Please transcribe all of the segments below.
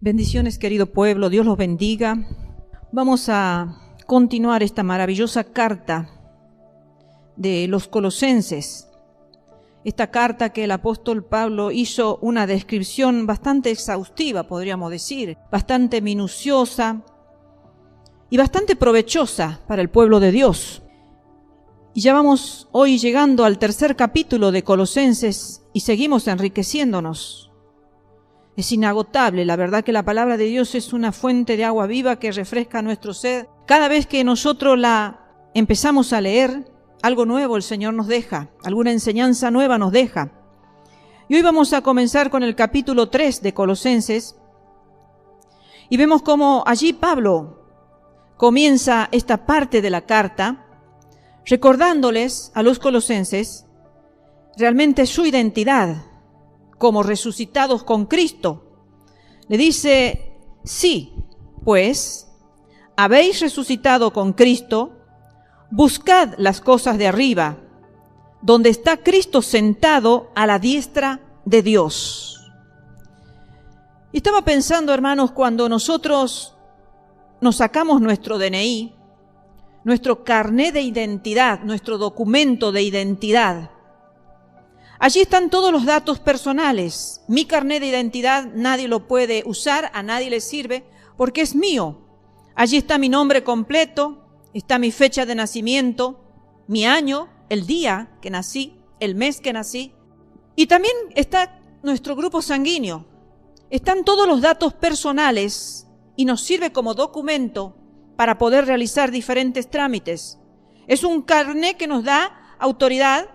Bendiciones, querido pueblo, Dios los bendiga. Vamos a continuar esta maravillosa carta de los Colosenses. Esta carta que el apóstol Pablo hizo una descripción bastante exhaustiva, podríamos decir, bastante minuciosa y bastante provechosa para el pueblo de Dios. Y ya vamos hoy llegando al tercer capítulo de Colosenses y seguimos enriqueciéndonos. Es inagotable, la verdad que la palabra de Dios es una fuente de agua viva que refresca nuestro ser. Cada vez que nosotros la empezamos a leer, algo nuevo el Señor nos deja, alguna enseñanza nueva nos deja. Y hoy vamos a comenzar con el capítulo 3 de Colosenses y vemos cómo allí Pablo comienza esta parte de la carta recordándoles a los colosenses realmente su identidad como resucitados con Cristo. Le dice, sí, pues, habéis resucitado con Cristo, buscad las cosas de arriba, donde está Cristo sentado a la diestra de Dios. Y estaba pensando, hermanos, cuando nosotros nos sacamos nuestro DNI, nuestro carné de identidad, nuestro documento de identidad, allí están todos los datos personales. Mi carné de identidad nadie lo puede usar, a nadie le sirve, porque es mío. Allí está mi nombre completo, está mi fecha de nacimiento, mi año, el día que nací, el mes que nací. Y también está nuestro grupo sanguíneo. Están todos los datos personales y nos sirve como documento para poder realizar diferentes trámites. Es un carné que nos da autoridad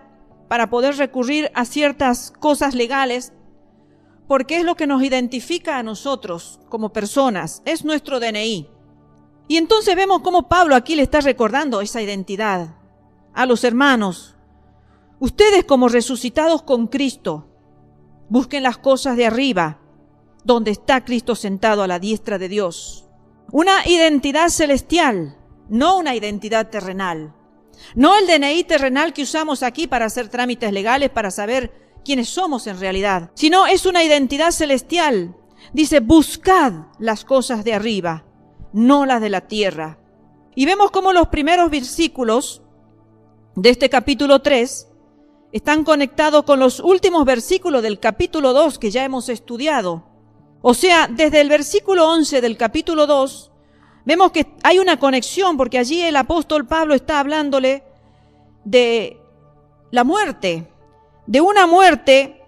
para poder recurrir a ciertas cosas legales, porque es lo que nos identifica a nosotros como personas, es nuestro DNI. Y entonces vemos cómo Pablo aquí le está recordando esa identidad a los hermanos. Ustedes como resucitados con Cristo, busquen las cosas de arriba, donde está Cristo sentado a la diestra de Dios. Una identidad celestial, no una identidad terrenal. No el DNI terrenal que usamos aquí para hacer trámites legales, para saber quiénes somos en realidad, sino es una identidad celestial. Dice, buscad las cosas de arriba, no las de la tierra. Y vemos cómo los primeros versículos de este capítulo 3 están conectados con los últimos versículos del capítulo 2 que ya hemos estudiado. O sea, desde el versículo 11 del capítulo 2, vemos que hay una conexión, porque allí el apóstol Pablo está hablándole de la muerte, de una muerte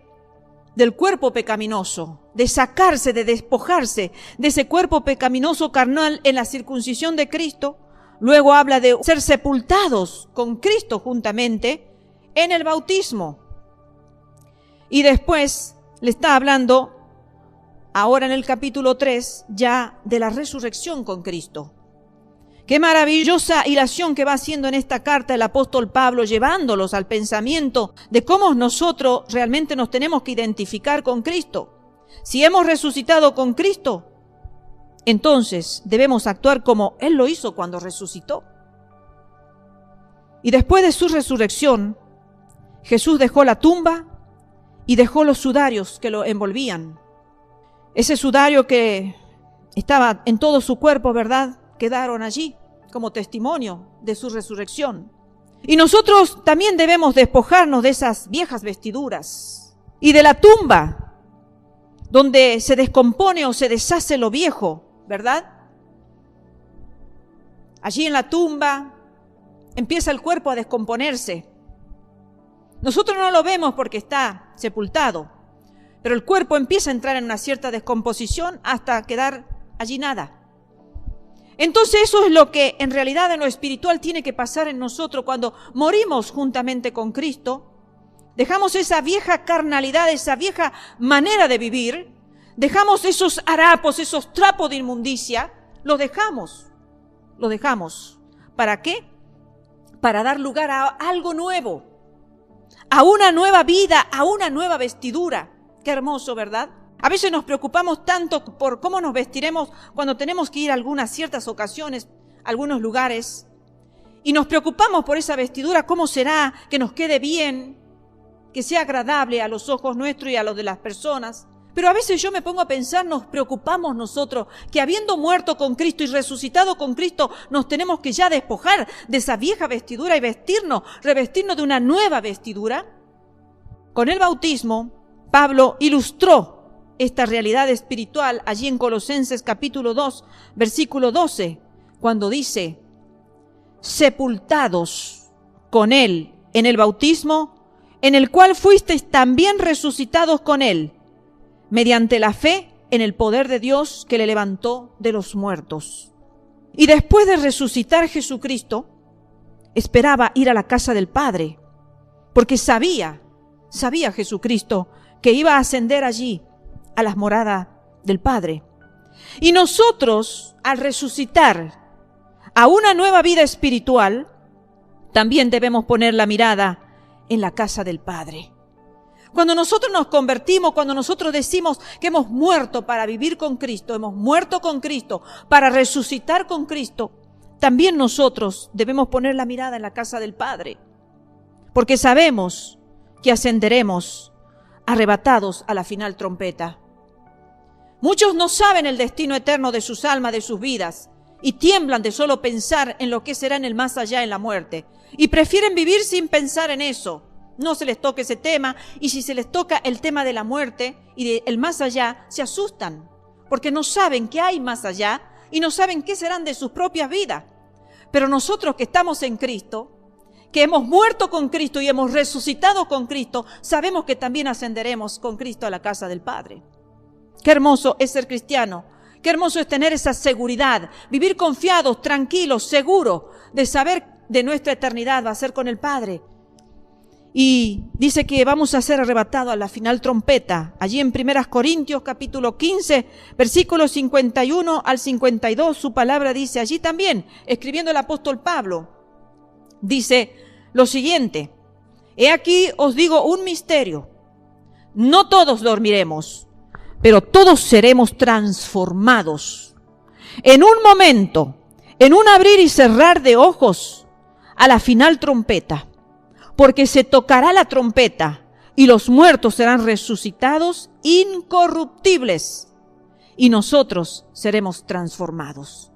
del cuerpo pecaminoso, de sacarse, de despojarse de ese cuerpo pecaminoso carnal en la circuncisión de Cristo. Luego habla de ser sepultados con Cristo juntamente en el bautismo. Y después le está hablando ahora en el capítulo 3, ya de la resurrección con Cristo. Qué maravillosa hilación que va haciendo en esta carta el apóstol Pablo, llevándolos al pensamiento de cómo nosotros realmente nos tenemos que identificar con Cristo. Si hemos resucitado con Cristo, entonces debemos actuar como Él lo hizo cuando resucitó. Y después de su resurrección, Jesús dejó la tumba y dejó los sudarios que lo envolvían. Ese sudario que estaba en todo su cuerpo, ¿verdad?, quedaron allí como testimonio de su resurrección. Y nosotros también debemos despojarnos de esas viejas vestiduras y de la tumba donde se descompone o se deshace lo viejo, ¿verdad? Allí en la tumba empieza el cuerpo a descomponerse. Nosotros no lo vemos porque está sepultado, pero el cuerpo empieza a entrar en una cierta descomposición hasta quedar allí nada. Entonces eso es lo que en realidad en lo espiritual tiene que pasar en nosotros cuando morimos juntamente con Cristo. Dejamos esa vieja carnalidad, esa vieja manera de vivir, dejamos esos harapos, esos trapos de inmundicia, los dejamos. ¿Para qué? Para dar lugar a algo nuevo, a una nueva vida, a una nueva vestidura. Qué hermoso, ¿verdad? A veces nos preocupamos tanto por cómo nos vestiremos cuando tenemos que ir a algunas ciertas ocasiones, a algunos lugares, y nos preocupamos por esa vestidura, cómo será, que nos quede bien, que sea agradable a los ojos nuestros y a los de las personas. Pero a veces yo me pongo a pensar, nos preocupamos nosotros que habiendo muerto con Cristo y resucitado con Cristo, nos tenemos que ya despojar de esa vieja vestidura y revestirnos de una nueva vestidura. Con el bautismo, Pablo ilustró esta realidad espiritual allí en Colosenses capítulo 2, versículo 12, cuando dice: sepultados con Él en el bautismo, en el cual fuisteis también resucitados con Él, mediante la fe en el poder de Dios que le levantó de los muertos. Y después de resucitar Jesucristo, esperaba ir a la casa del Padre, porque sabía Jesucristo que iba a ascender allí a las moradas del Padre. Y nosotros, al resucitar a una nueva vida espiritual, también debemos poner la mirada en la casa del Padre. Cuando nosotros nos convertimos, cuando nosotros decimos que hemos muerto para vivir con Cristo, hemos muerto con Cristo para resucitar con Cristo, también nosotros debemos poner la mirada en la casa del Padre, porque sabemos que ascenderemos arrebatados a la final trompeta. Muchos no saben el destino eterno de sus almas, de sus vidas, y tiemblan de solo pensar en lo que será en el más allá, en la muerte, y prefieren vivir sin pensar en eso. No se les toque ese tema, y si se les toca el tema de la muerte y del más allá, se asustan, porque no saben qué hay más allá y no saben qué serán de sus propias vidas. Pero nosotros que estamos en Cristo, que hemos muerto con Cristo y hemos resucitado con Cristo, sabemos que también ascenderemos con Cristo a la casa del Padre. Qué hermoso es ser cristiano, qué hermoso es tener esa seguridad, vivir confiados, tranquilos, seguros de saber de nuestra eternidad va a ser con el Padre. Y dice que vamos a ser arrebatados a la final trompeta. Allí en 1 Corintios capítulo 15, versículos 51 al 52, su palabra dice, allí también, escribiendo el apóstol Pablo, dice lo siguiente: he aquí os digo un misterio, no todos dormiremos, pero todos seremos transformados. En un momento, en un abrir y cerrar de ojos, a la final trompeta. Porque se tocará la trompeta y los muertos serán resucitados incorruptibles y nosotros seremos transformados.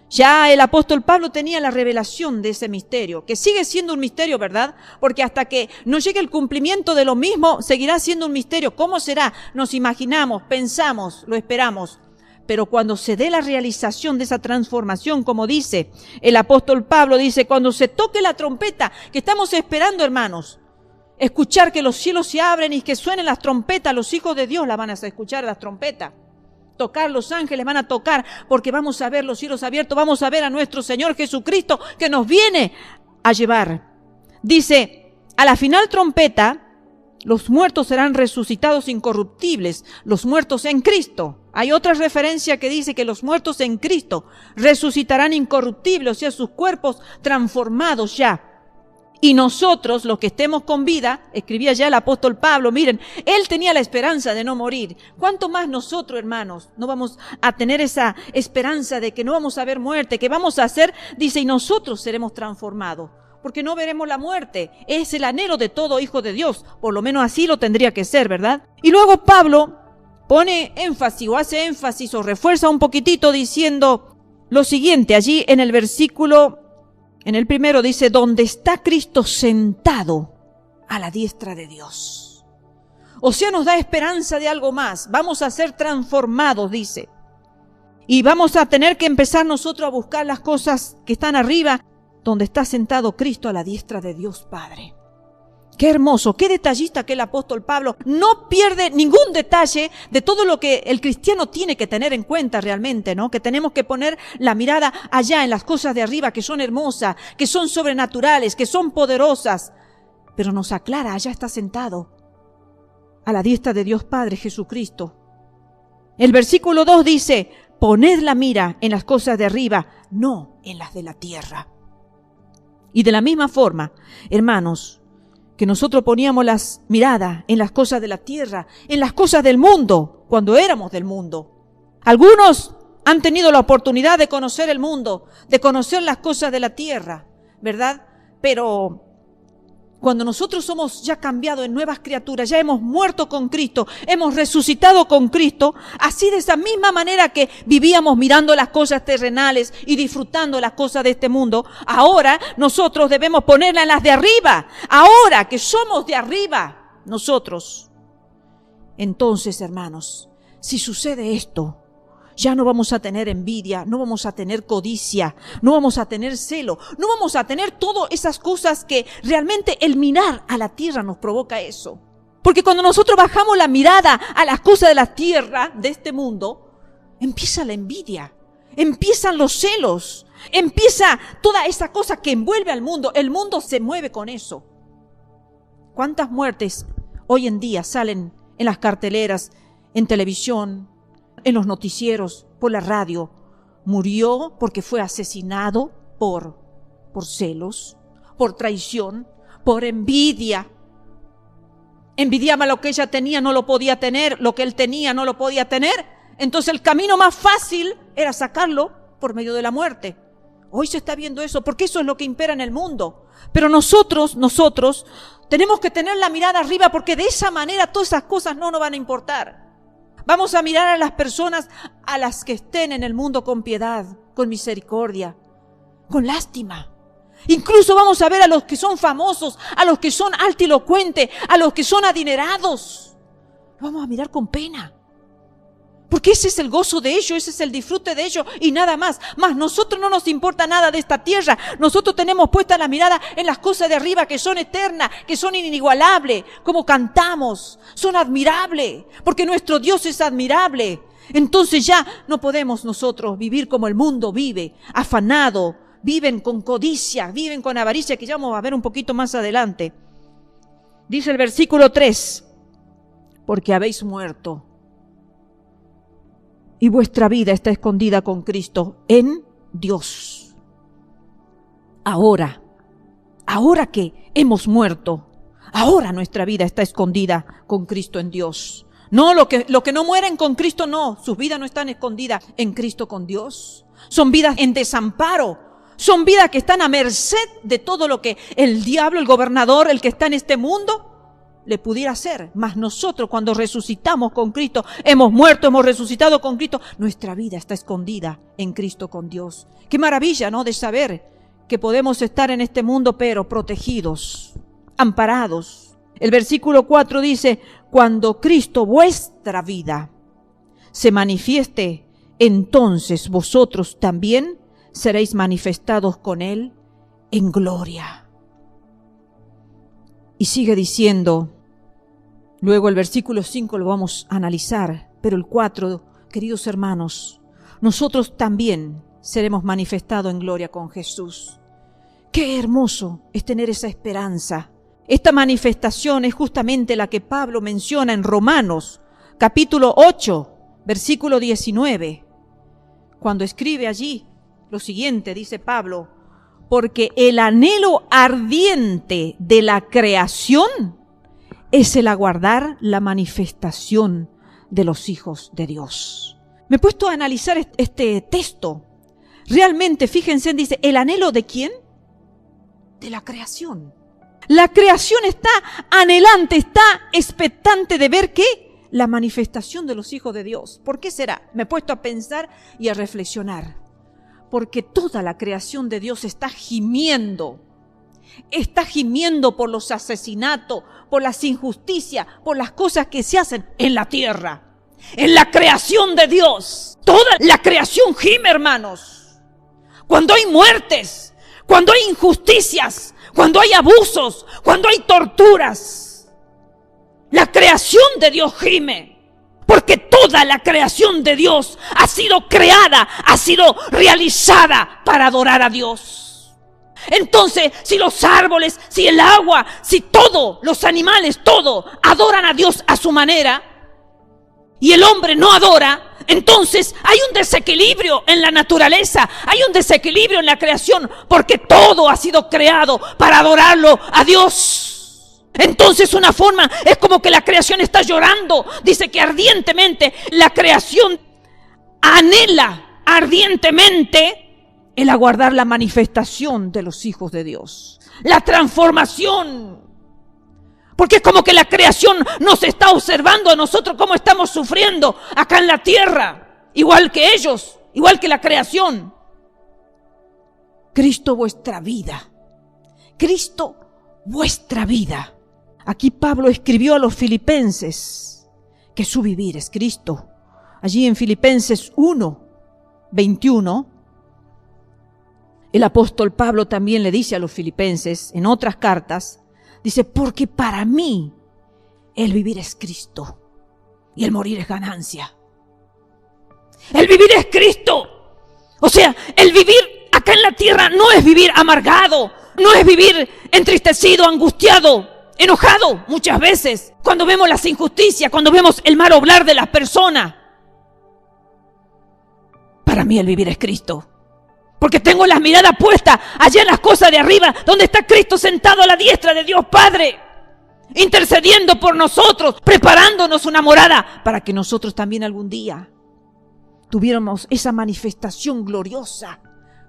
Ya el apóstol Pablo tenía la revelación de ese misterio, que sigue siendo un misterio, ¿verdad? Porque hasta que no llegue el cumplimiento de lo mismo, seguirá siendo un misterio. ¿Cómo será? Nos imaginamos, pensamos, lo esperamos. Pero cuando se dé la realización de esa transformación, como dice el apóstol Pablo, dice, cuando se toque la trompeta, que estamos esperando, hermanos, escuchar que los cielos se abren y que suenen las trompetas, los hijos de Dios las van a escuchar, las trompetas. Tocar, los ángeles van a tocar, porque vamos a ver los cielos abiertos, vamos a ver a nuestro Señor Jesucristo que nos viene a llevar. Dice, a la final trompeta, los muertos serán resucitados incorruptibles, los muertos en Cristo. Hay otra referencia que dice que los muertos en Cristo resucitarán incorruptibles, o sea, sus cuerpos transformados ya. Y nosotros, los que estemos con vida, escribía ya el apóstol Pablo, miren, él tenía la esperanza de no morir. ¿Cuánto más nosotros, hermanos, no vamos a tener esa esperanza de que no vamos a ver muerte, que vamos a hacer, dice, y nosotros seremos transformados? Porque no veremos la muerte. Es el anhelo de todo hijo de Dios. Por lo menos así lo tendría que ser, ¿verdad? Y luego Pablo pone énfasis o hace énfasis o refuerza un poquitito diciendo lo siguiente. Allí en el versículo, en el primero dice, donde está Cristo sentado a la diestra de Dios. O sea, nos da esperanza de algo más. Vamos a ser transformados, dice. Y vamos a tener que empezar nosotros a buscar las cosas que están arriba, donde está sentado Cristo a la diestra de Dios Padre. Qué hermoso, qué detallista que el apóstol Pablo no pierde ningún detalle de todo lo que el cristiano tiene que tener en cuenta realmente, ¿no? Que tenemos que poner la mirada allá en las cosas de arriba que son hermosas, que son sobrenaturales, que son poderosas. Pero nos aclara, allá está sentado a la diestra de Dios Padre Jesucristo. El versículo 2 dice, poned la mira en las cosas de arriba, no en las de la tierra. Y de la misma forma, hermanos, que nosotros poníamos las miradas en las cosas de la tierra, en las cosas del mundo, cuando éramos del mundo. Algunos han tenido la oportunidad de conocer el mundo, de conocer las cosas de la tierra, ¿verdad? Pero Cuando nosotros somos ya cambiados en nuevas criaturas, ya hemos muerto con Cristo, hemos resucitado con Cristo, así de esa misma manera que vivíamos mirando las cosas terrenales y disfrutando las cosas de este mundo, ahora nosotros debemos ponerlas en las de arriba. Ahora que somos de arriba, nosotros. Entonces, hermanos, si sucede esto, ya no vamos a tener envidia, no vamos a tener codicia, no vamos a tener celo, no vamos a tener todas esas cosas que realmente el mirar a la tierra nos provoca eso. Porque cuando nosotros bajamos la mirada a las cosas de la tierra, de este mundo, empieza la envidia, empiezan los celos, empieza toda esa cosa que envuelve al mundo. El mundo se mueve con eso. ¿Cuántas muertes hoy en día salen en las carteleras, en televisión, en los noticieros, por la radio? Murió porque fue asesinado por celos, por traición, por envidia. Envidiaba lo que ella tenía, no lo podía tener, lo que él tenía, no lo podía tener. Entonces el camino más fácil era sacarlo por medio de la muerte. Hoy se está viendo eso, porque eso es lo que impera en el mundo. Pero nosotros tenemos que tener la mirada arriba, porque de esa manera todas esas cosas no nos van a importar. Vamos a mirar a las personas, a las que estén en el mundo con piedad, con misericordia, con lástima. Incluso vamos a ver a los que son famosos, a los que son altilocuentes, a los que son adinerados. Vamos a mirar con pena. Porque ese es el gozo de ellos, ese es el disfrute de ellos y nada más. Más nosotros no nos importa nada de esta tierra. Nosotros tenemos puesta la mirada en las cosas de arriba que son eternas, que son inigualables. Como cantamos, son admirables, porque nuestro Dios es admirable. Entonces ya no podemos nosotros vivir como el mundo vive, afanado, viven con codicia, viven con avaricia, que ya vamos a ver un poquito más adelante. Dice el versículo 3, porque habéis muerto y vuestra vida está escondida con Cristo en Dios. Ahora que hemos muerto, ahora nuestra vida está escondida con Cristo en Dios. No, lo que no mueren con Cristo, no, sus vidas no están escondidas en Cristo con Dios. Son vidas en desamparo, son vidas que están a merced de todo lo que el diablo, el gobernador, el que está en este mundo, le pudiera hacer. Mas nosotros, cuando resucitamos con Cristo, hemos muerto, hemos resucitado con Cristo, nuestra vida está escondida en Cristo con Dios. Qué maravilla, ¿no?, de saber que podemos estar en este mundo, pero protegidos, amparados. El versículo 4 dice, cuando Cristo, vuestra vida, se manifieste, entonces vosotros también seréis manifestados con Él en gloria. Y sigue diciendo, luego el versículo 5 lo vamos a analizar, pero el 4, queridos hermanos, nosotros también seremos manifestados en gloria con Jesús. Qué hermoso es tener esa esperanza. Esta manifestación es justamente la que Pablo menciona en Romanos, capítulo 8, versículo 19, cuando escribe allí lo siguiente, dice Pablo, porque el anhelo ardiente de la creación es el aguardar la manifestación de los hijos de Dios. Me he puesto a analizar este texto. Realmente, fíjense, dice, ¿el anhelo de quién? De la creación. La creación está anhelante, está expectante de ver ¿qué? La manifestación de los hijos de Dios. ¿Por qué será? Me he puesto a pensar y a reflexionar. Porque toda la creación de Dios está gimiendo por los asesinatos, por las injusticias, por las cosas que se hacen en la tierra, en la creación de Dios. Toda la creación gime, hermanos. Cuando hay muertes, cuando hay injusticias, cuando hay abusos, cuando hay torturas, la creación de Dios gime. Porque toda la creación de Dios ha sido creada, ha sido realizada para adorar a Dios. Entonces, si los árboles, si el agua, si todo, los animales, todo, adoran a Dios a su manera, y el hombre no adora, entonces hay un desequilibrio en la naturaleza, hay un desequilibrio en la creación, porque todo ha sido creado para adorarlo a Dios. Entonces una forma es como que la creación está llorando. Dice que ardientemente la creación anhela ardientemente el aguardar la manifestación de los hijos de Dios. La transformación Porque es como que la creación nos está observando a nosotros cómo estamos sufriendo acá en la tierra, igual que ellos, igual que la creación. Cristo vuestra vida. Cristo vuestra vida. Aquí Pablo escribió a los filipenses que su vivir es Cristo. Allí en Filipenses 1:21, el apóstol Pablo también le dice a los filipenses en otras cartas, dice, porque para mí el vivir es Cristo y el morir es ganancia. El vivir es Cristo. O sea, el vivir acá en la tierra no es vivir amargado, no es vivir entristecido, angustiado, enojado muchas veces. Cuando vemos las injusticias, cuando vemos el mal obrar de las personas. Para mí el vivir es Cristo. Porque tengo las miradas puestas allá en las cosas de arriba, donde está Cristo sentado a la diestra de Dios Padre, intercediendo por nosotros, preparándonos una morada, para que nosotros también algún día tuviéramos esa manifestación gloriosa,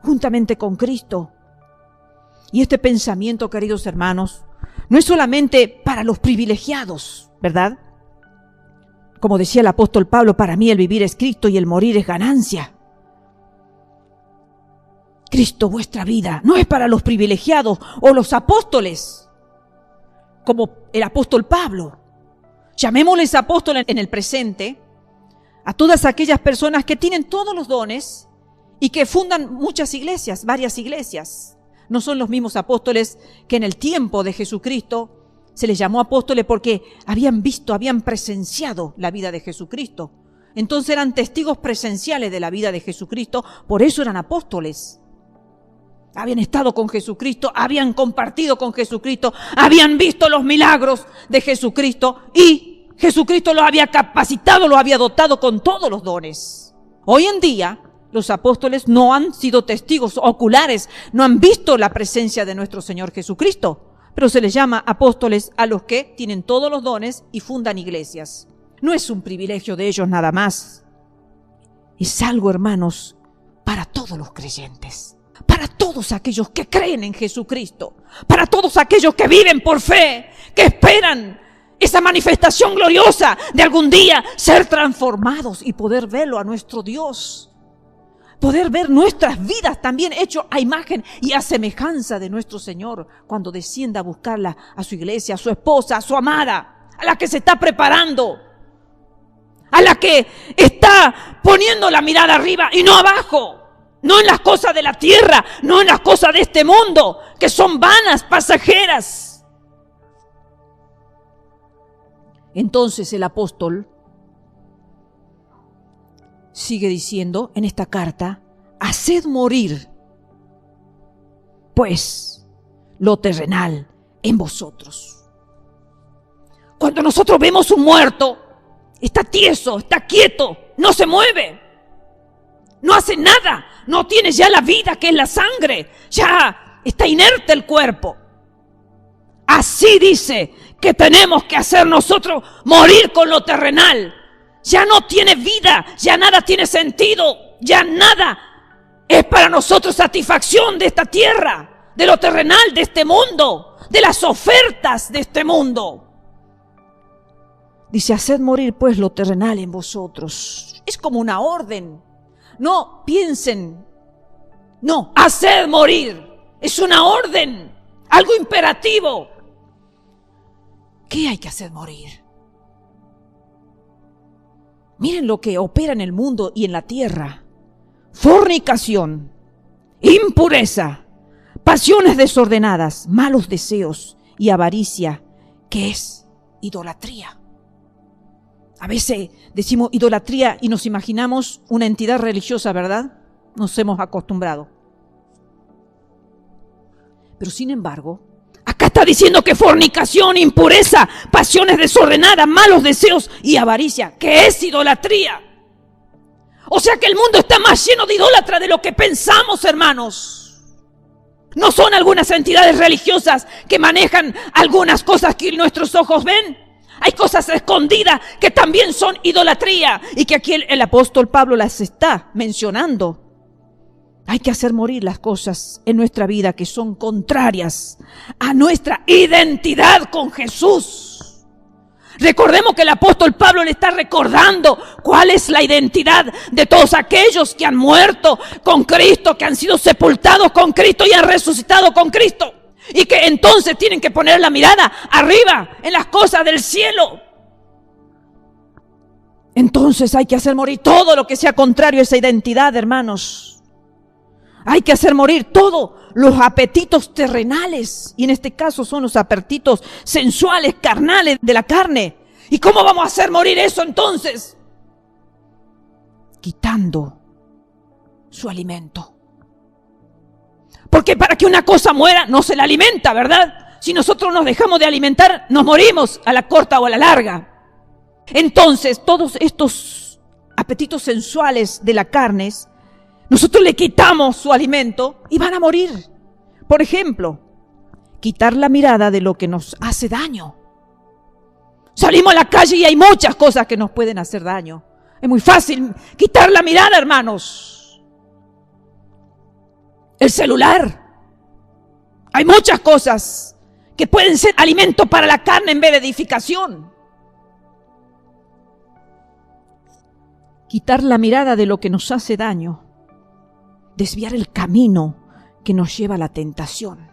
juntamente con Cristo. Y este pensamiento, queridos hermanos, no es solamente para los privilegiados, ¿verdad? Como decía el apóstol Pablo, para mí el vivir es Cristo y el morir es ganancia. Cristo vuestra vida no es para los privilegiados o los apóstoles, como el apóstol Pablo. Llamémosles apóstoles en el presente a todas aquellas personas que tienen todos los dones y que fundan muchas iglesias, varias iglesias. No son los mismos apóstoles que en el tiempo de Jesucristo se les llamó apóstoles porque habían visto, habían presenciado la vida de Jesucristo. Entonces eran testigos presenciales de la vida de Jesucristo, por eso eran apóstoles. Habían estado con Jesucristo, habían compartido con Jesucristo, habían visto los milagros de Jesucristo y Jesucristo los había capacitado, los había dotado con todos los dones. Hoy en día, los apóstoles no han sido testigos oculares, no han visto la presencia de nuestro Señor Jesucristo, pero se les llama apóstoles a los que tienen todos los dones y fundan iglesias. No es un privilegio de ellos nada más. Es algo, hermanos, para todos los creyentes. Para todos aquellos que creen en Jesucristo, para todos aquellos que viven por fe, que esperan esa manifestación gloriosa de algún día ser transformados y poder verlo a nuestro Dios, poder ver nuestras vidas también hechas a imagen y a semejanza de nuestro Señor cuando descienda a buscarla a su iglesia, a su esposa, a su amada, a la que se está preparando, a la que está poniendo la mirada arriba y no abajo. No en las cosas de la tierra, no en las cosas de este mundo, que son vanas, pasajeras. Entonces el apóstol sigue diciendo en esta carta, haced morir, pues, lo terrenal en vosotros. Cuando nosotros vemos un muerto, está tieso, está quieto, no se mueve. No hace nada, no tiene ya la vida que es la sangre, ya está inerte el cuerpo. Así dice que tenemos que hacer nosotros morir con lo terrenal. Ya no tiene vida, ya nada tiene sentido, ya nada es para nosotros satisfacción de esta tierra, de lo terrenal, de este mundo, de las ofertas de este mundo. Dice, haced morir pues lo terrenal en vosotros. Es como una orden. No piensen, no, haced morir. Es una orden, algo imperativo. ¿Qué hay que hacer morir? Miren lo que opera en el mundo y en la tierra. Fornicación, impureza, pasiones desordenadas, malos deseos y avaricia, que es idolatría. A veces decimos idolatría y nos imaginamos una entidad religiosa, ¿verdad? Nos hemos acostumbrado. Pero sin embargo, acá está diciendo que fornicación, impureza, pasiones desordenadas, malos deseos y avaricia, que es idolatría. O sea que el mundo está más lleno de idólatras de lo que pensamos, hermanos. No son algunas entidades religiosas que manejan algunas cosas que nuestros ojos ven. Hay cosas escondidas que también son idolatría y que aquí el apóstol Pablo las está mencionando. Hay que hacer morir las cosas en nuestra vida que son contrarias a nuestra identidad con Jesús. Recordemos que el apóstol Pablo le está recordando cuál es la identidad de todos aquellos que han muerto con Cristo, que han sido sepultados con Cristo y han resucitado con Cristo. Y que entonces tienen que poner la mirada arriba, en las cosas del cielo. Entonces hay que hacer morir todo lo que sea contrario a esa identidad, hermanos. Hay que hacer morir todos los apetitos terrenales. Y en este caso son los apetitos sensuales, carnales de la carne. ¿Y cómo vamos a hacer morir eso entonces? Quitando su alimento. Porque para que una cosa muera no se la alimenta, ¿verdad? Si nosotros nos dejamos de alimentar, nos morimos a la corta o a la larga. Entonces, todos estos apetitos sensuales de la carne, nosotros le quitamos su alimento y van a morir. Por ejemplo, quitar la mirada de lo que nos hace daño. Salimos a la calle y hay muchas cosas que nos pueden hacer daño. Es muy fácil quitar la mirada, hermanos. El celular. Hay muchas cosas que pueden ser alimento para la carne en vez de edificación. Quitar la mirada de lo que nos hace daño. Desviar el camino que nos lleva a la tentación.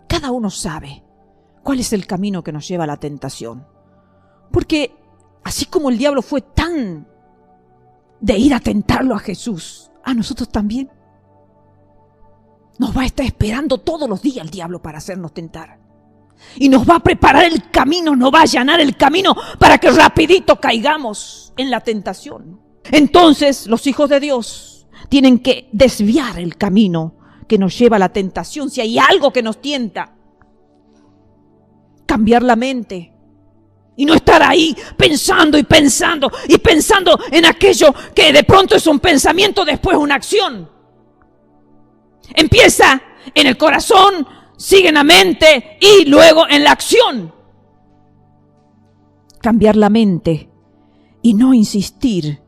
Cada uno sabe cuál es el camino que nos lleva a la tentación. Porque así como el diablo fue tan de ir a tentarlo a Jesús, a nosotros también nos va a estar esperando todos los días el diablo para hacernos tentar. Y nos va a preparar el camino, nos va a allanar el camino para que rapidito caigamos en la tentación. Entonces los hijos de Dios tienen que desviar el camino que nos lleva a la tentación. Si hay algo que nos tienta, cambiar la mente y no estar ahí pensando y pensando y pensando en aquello que de pronto es un pensamiento, después una acción. Empieza en el corazón, sigue en la mente y luego en la acción. Cambiar la mente y no insistir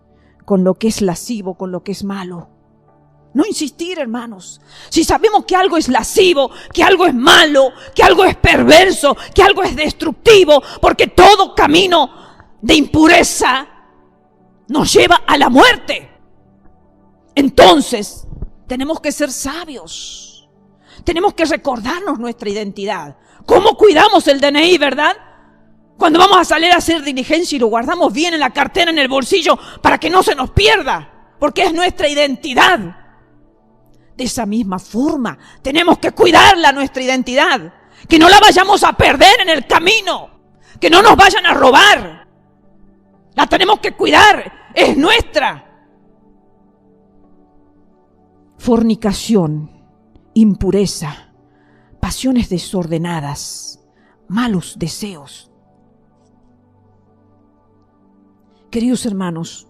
con lo que es lascivo, con lo que es malo. No insistir, hermanos. Si sabemos que algo es lascivo, que algo es malo, que algo es perverso, que algo es destructivo, porque todo camino de impureza nos lleva a la muerte. Entonces, tenemos que ser sabios. Tenemos que recordarnos nuestra identidad. ¿Cómo cuidamos el DNI, verdad? Cuando vamos a salir a hacer diligencia y lo guardamos bien en la cartera, en el bolsillo, para que no se nos pierda, porque es nuestra identidad. De esa misma forma, tenemos que cuidarla, nuestra identidad. Que no la vayamos a perder en el camino. Que no nos vayan a robar. La tenemos que cuidar, es nuestra. Fornicación, impureza, pasiones desordenadas, malos deseos. Queridos hermanos,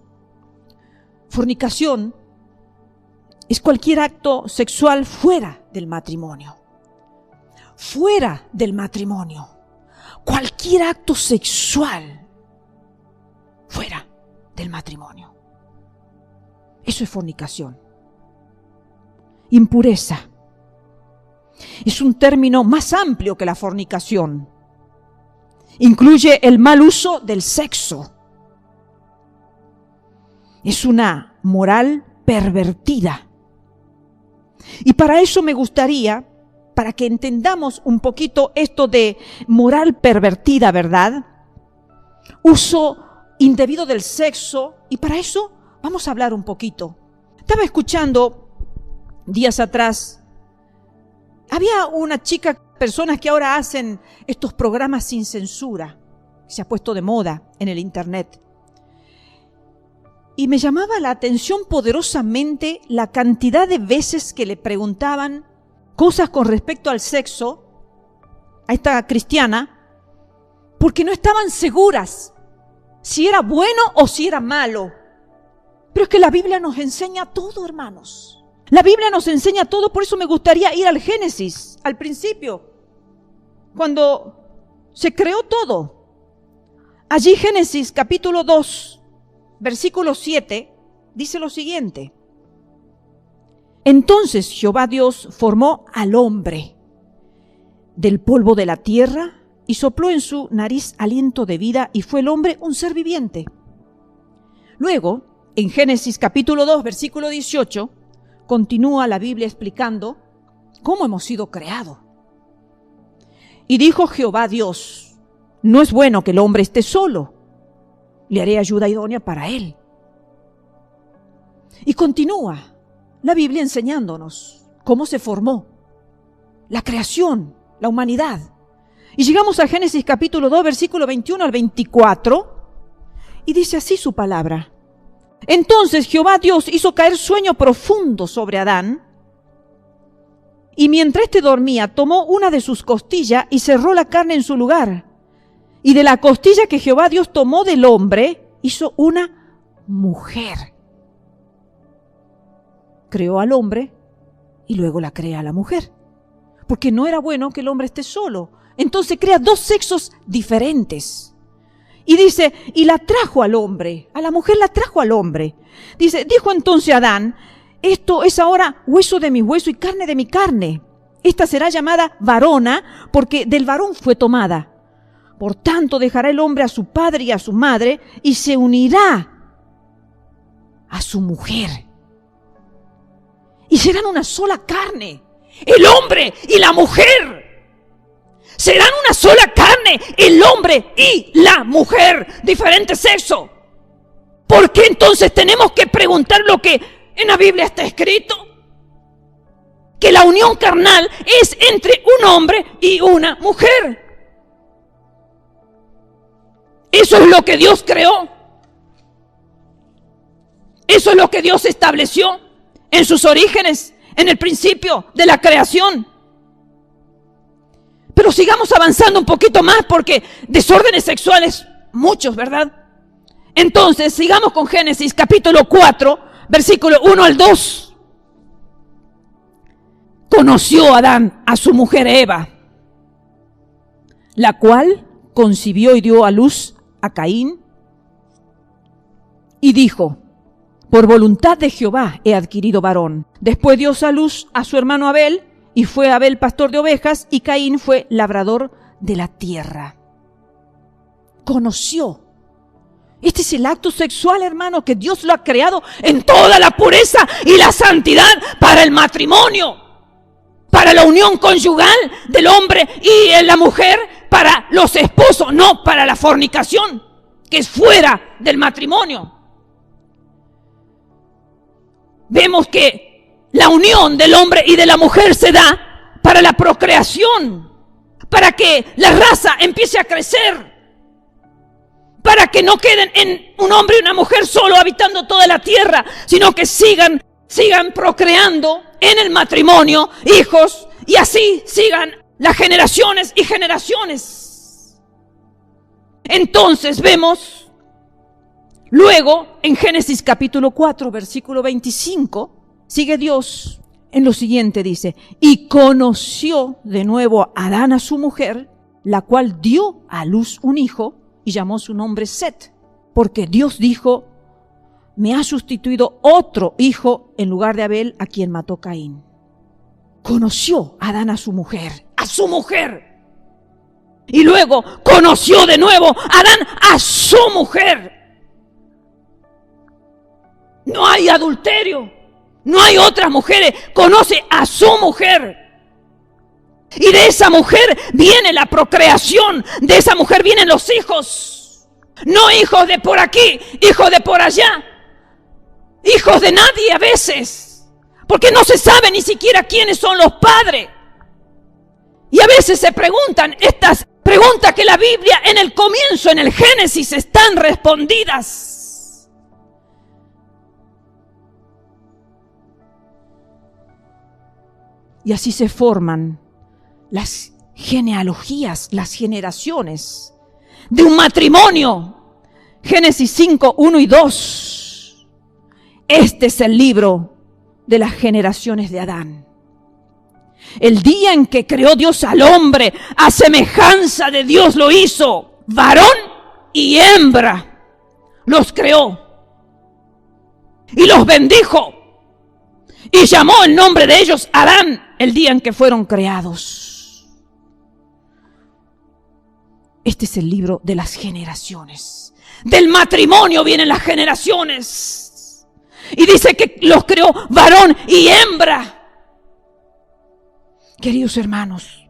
fornicación es cualquier acto sexual fuera del matrimonio. Fuera del matrimonio. Cualquier acto sexual fuera del matrimonio. Eso es fornicación. Impureza es un término más amplio que la fornicación. Incluye el mal uso del sexo. Es una moral pervertida. Y para eso me gustaría, para que entendamos un poquito esto de moral pervertida, ¿verdad? Uso indebido del sexo, y para eso vamos a hablar un poquito. Estaba escuchando días atrás, había una chica, personas que ahora hacen estos programas sin censura, se ha puesto de moda en el internet. Y me llamaba la atención poderosamente la cantidad de veces que le preguntaban cosas con respecto al sexo a esta cristiana, porque no estaban seguras si era bueno o si era malo. Pero es que la Biblia nos enseña todo, hermanos. La Biblia nos enseña todo, por eso me gustaría ir al Génesis, al principio, cuando se creó todo. Allí Génesis capítulo 2, versículo 7, dice lo siguiente. Entonces Jehová Dios formó al hombre del polvo de la tierra y sopló en su nariz aliento de vida, y fue el hombre un ser viviente. Luego, en Génesis capítulo 2, versículo 18, continúa la Biblia explicando cómo hemos sido creados. Y dijo Jehová Dios: no es bueno que el hombre esté solo, le haré ayuda idónea para él. Y continúa la Biblia enseñándonos cómo se formó la creación, la humanidad. Y llegamos a Génesis capítulo 2, versículo 21 al 24, y dice así su palabra: entonces Jehová Dios hizo caer sueño profundo sobre Adán, y mientras éste dormía, tomó una de sus costillas y cerró la carne en su lugar. Y de la costilla que Jehová Dios tomó del hombre, hizo una mujer. Creó al hombre y luego la crea a la mujer, porque no era bueno que el hombre esté solo. Entonces crea dos sexos diferentes. Y dice, y la trajo al hombre, a la mujer la trajo al hombre. Dice, dijo entonces Adán: esto es ahora hueso de mi hueso y carne de mi carne. Esta será llamada varona, porque del varón fue tomada. Por tanto dejará el hombre a su padre y a su madre, y se unirá a su mujer, y serán una sola carne. El hombre y la mujer serán una sola carne, el hombre y la mujer, diferente sexo. ¿Por qué entonces tenemos que preguntar lo que en la Biblia está escrito? Que la unión carnal es entre un hombre y una mujer. Eso es lo que Dios creó. Eso es lo que Dios estableció en sus orígenes, en el principio de la creación. Pero sigamos avanzando un poquito más, porque desórdenes sexuales muchos, ¿verdad? Entonces sigamos con Génesis capítulo 4, versículo 1 al 2. Conoció Adán a su mujer Eva, la cual concibió y dio a luz a Caín, y dijo: por voluntad de Jehová he adquirido varón. Después dio a luz a su hermano Abel, y fue Abel pastor de ovejas, y Caín fue labrador de la tierra. Conoció. Este es el acto sexual, hermano, que Dios lo ha creado en toda la pureza y la santidad para el matrimonio, para la unión conyugal del hombre y la mujer, para los esposos, no para la fornicación, que es fuera del matrimonio. Vemos que la unión del hombre y de la mujer se da para la procreación, para que la raza empiece a crecer, para que no queden en un hombre y una mujer solo habitando toda la tierra, sino que sigan procreando en el matrimonio hijos, y así sigan las generaciones y generaciones. Entonces vemos luego en Génesis capítulo 4, versículo 25, sigue Dios en lo siguiente, dice: y conoció de nuevo Adán a su mujer, la cual dio a luz un hijo, y llamó su nombre Set, porque Dios dijo: me ha sustituido otro hijo en lugar de Abel, a quien mató Caín. Conoció Adán a su mujer, y luego conoció de nuevo Adán a su mujer. No hay adulterio, no hay otras mujeres, conoce a su mujer. Y de esa mujer viene la procreación, de esa mujer vienen los hijos. No hijos de por aquí, hijos de por allá, hijos de nadie a veces, porque no se sabe ni siquiera quiénes son los padres. Y a veces se preguntan estas preguntas que la Biblia en el comienzo, en el Génesis, están respondidas. Y así se forman las genealogías, las generaciones de un matrimonio. Génesis 5, 1 y 2. Este es el libro de las generaciones de Adán. El día en que creó Dios al hombre, a semejanza de Dios lo hizo, varón y hembra los creó. Y los bendijo. y llamó el nombre de ellos Adán el día en que fueron creados. Este es el libro de las generaciones. Del matrimonio vienen las generaciones. Y dice que los creó varón y hembra. Queridos hermanos,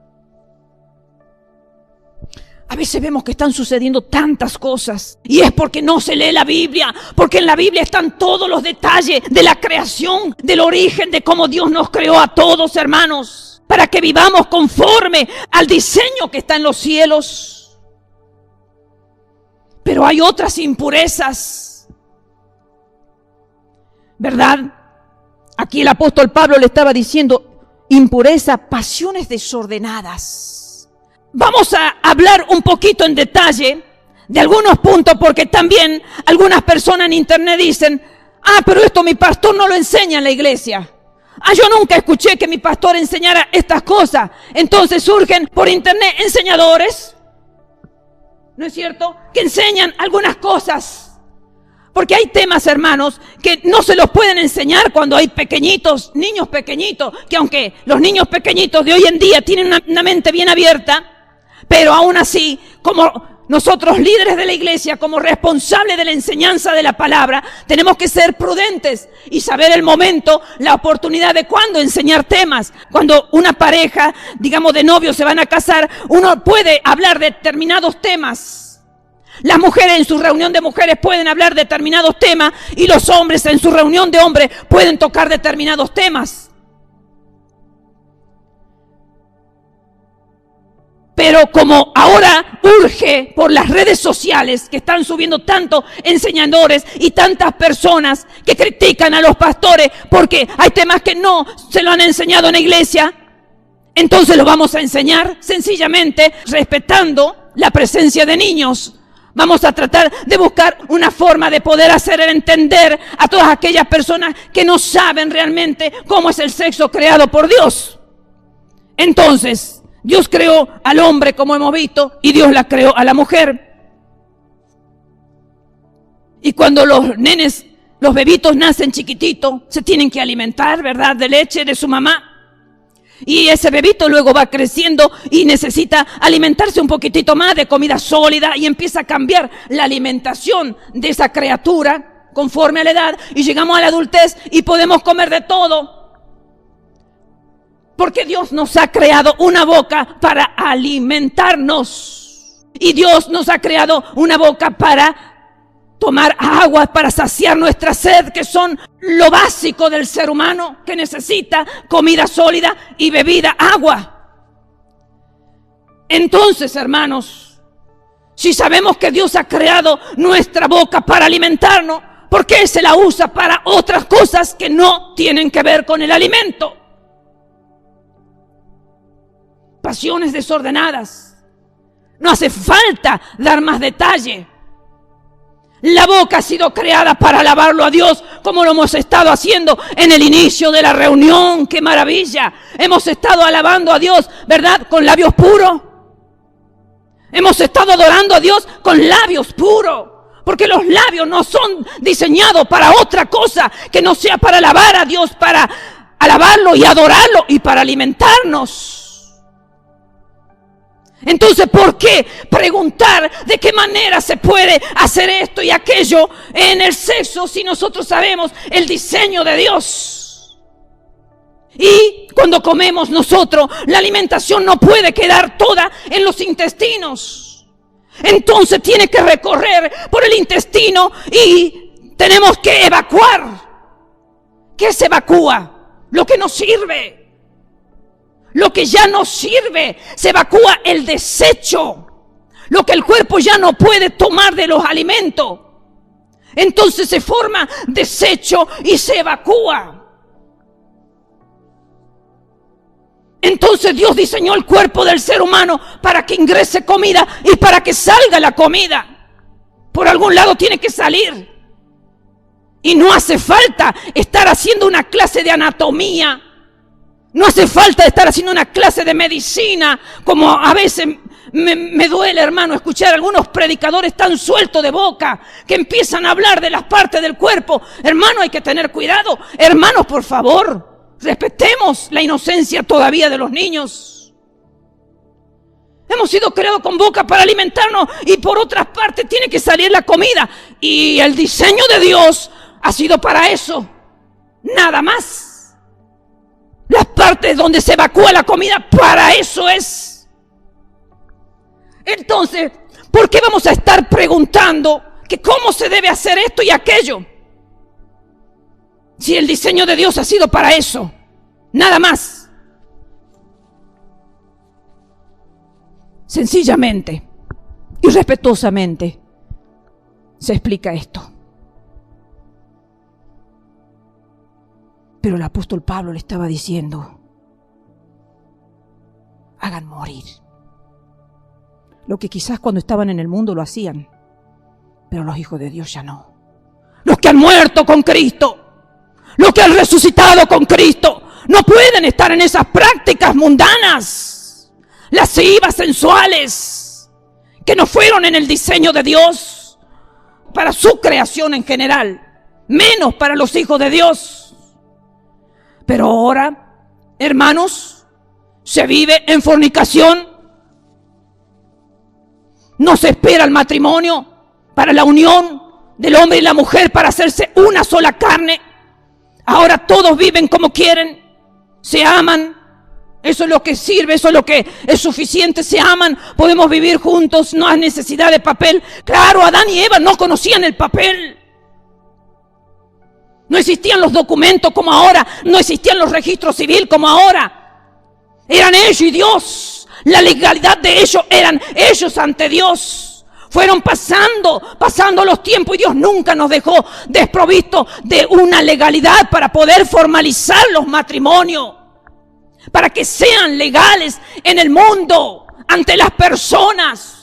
a veces vemos que están sucediendo tantas cosas y es porque no se lee la Biblia, porque en la Biblia están todos los detalles de la creación, del origen, de cómo Dios nos creó a todos, hermanos, para que vivamos conforme al diseño que está en los cielos. Pero hay otras impurezas, ¿verdad? Aquí el apóstol Pablo le estaba diciendo impureza, pasiones desordenadas. Vamos a hablar un poquito en detalle de algunos puntos, porque también algunas personas en internet dicen, pero esto mi pastor no lo enseña en la iglesia. Yo nunca escuché que mi pastor enseñara estas cosas. Entonces surgen por internet enseñadores, ¿no es cierto?, que enseñan algunas cosas. Porque hay temas, hermanos, que no se los pueden enseñar cuando hay pequeñitos, niños pequeñitos, que aunque los niños pequeñitos de hoy en día tienen una mente bien abierta, pero aún así, como nosotros líderes de la iglesia, como responsables de la enseñanza de la palabra, tenemos que ser prudentes y saber el momento, la oportunidad de cuándo enseñar temas. Cuando una pareja, digamos de novios, se van a casar, uno puede hablar de determinados temas. Las mujeres en su reunión de mujeres pueden hablar de determinados temas y los hombres en su reunión de hombres pueden tocar determinados temas. Pero como ahora urge por las redes sociales que están subiendo tantos enseñadores y tantas personas que critican a los pastores porque hay temas que no se lo han enseñado en la iglesia, entonces lo vamos a enseñar sencillamente respetando la presencia de niños. Vamos a tratar de buscar una forma de poder hacer entender a todas aquellas personas que no saben realmente cómo es el sexo creado por Dios. Entonces, Dios creó al hombre, como hemos visto, y Dios la creó a la mujer. Y cuando los nenes, los bebitos nacen chiquititos, se tienen que alimentar, ¿verdad?, de leche de su mamá. Y ese bebito luego va creciendo y necesita alimentarse un poquitito más de comida sólida y empieza a cambiar la alimentación de esa criatura conforme a la edad. Y llegamos a la adultez y podemos comer de todo. Porque Dios nos ha creado una boca para alimentarnos. Y Dios nos ha creado una boca para tomar agua, para saciar nuestra sed, que son lo básico del ser humano, que necesita comida sólida y bebida, agua. Entonces, hermanos, si sabemos que Dios ha creado nuestra boca para alimentarnos, ¿por qué se la usa para otras cosas que no tienen que ver con el alimento? Pasiones desordenadas. No hace falta dar más detalle. La boca ha sido creada para alabarlo a Dios, como lo hemos estado haciendo en el inicio de la reunión. ¡Qué maravilla! Hemos estado alabando a Dios, ¿verdad?, con labios puros. Hemos estado adorando a Dios con labios puros. Porque los labios no son diseñados para otra cosa que no sea para alabar a Dios, para alabarlo y adorarlo y para alimentarnos. Entonces, ¿por qué preguntar de qué manera se puede hacer esto y aquello en el sexo si nosotros sabemos el diseño de Dios? Y cuando comemos nosotros, la alimentación no puede quedar toda en los intestinos. Entonces tiene que recorrer por el intestino y tenemos que evacuar. ¿Qué se evacúa? Lo que no sirve. Lo que ya no sirve, se evacúa el desecho. Lo que el cuerpo ya no puede tomar de los alimentos. Entonces se forma desecho y se evacúa. Entonces Dios diseñó el cuerpo del ser humano para que ingrese comida y para que salga la comida. Por algún lado tiene que salir. Y no hace falta estar haciendo una clase de anatomía. No hace falta estar haciendo una clase de medicina, como a veces me duele, hermano, escuchar a algunos predicadores tan sueltos de boca que empiezan a hablar de las partes del cuerpo. Hermano, hay que tener cuidado. Hermanos, por favor, Respetemos la inocencia todavía de los niños. Hemos sido creados con boca para alimentarnos y por otras partes tiene que salir la comida. Y el diseño de Dios ha sido para eso. Nada más. Las partes donde se evacúa la comida, para eso es. Entonces, ¿por qué vamos a estar preguntando que cómo se debe hacer esto y aquello? Si el diseño de Dios ha sido para eso, nada más. Sencillamente y respetuosamente se explica esto. Pero el apóstol Pablo le estaba diciendo: hagan morir lo que quizás cuando estaban en el mundo lo hacían, pero los hijos de Dios ya no. Los que han muerto con Cristo, los que han resucitado con Cristo, no pueden estar en esas prácticas mundanas, lascivas, sensuales, que no fueron en el diseño de Dios para su creación en general, menos para los hijos de Dios. Pero ahora, hermanos, se vive en fornicación. No se espera el matrimonio para la unión del hombre y la mujer para hacerse una sola carne. Ahora todos viven como quieren, se aman. Eso es lo que sirve, eso es lo que es suficiente. Se aman, podemos vivir juntos, no hay necesidad de papel. Claro, Adán y Eva no conocían el papel. No existían los documentos como ahora, no existían los registros civiles como ahora. Eran ellos y Dios. La legalidad de ellos eran ellos ante Dios. Fueron pasando los tiempos y Dios nunca nos dejó desprovisto de una legalidad para poder formalizar los matrimonios, para que sean legales en el mundo, ante las personas.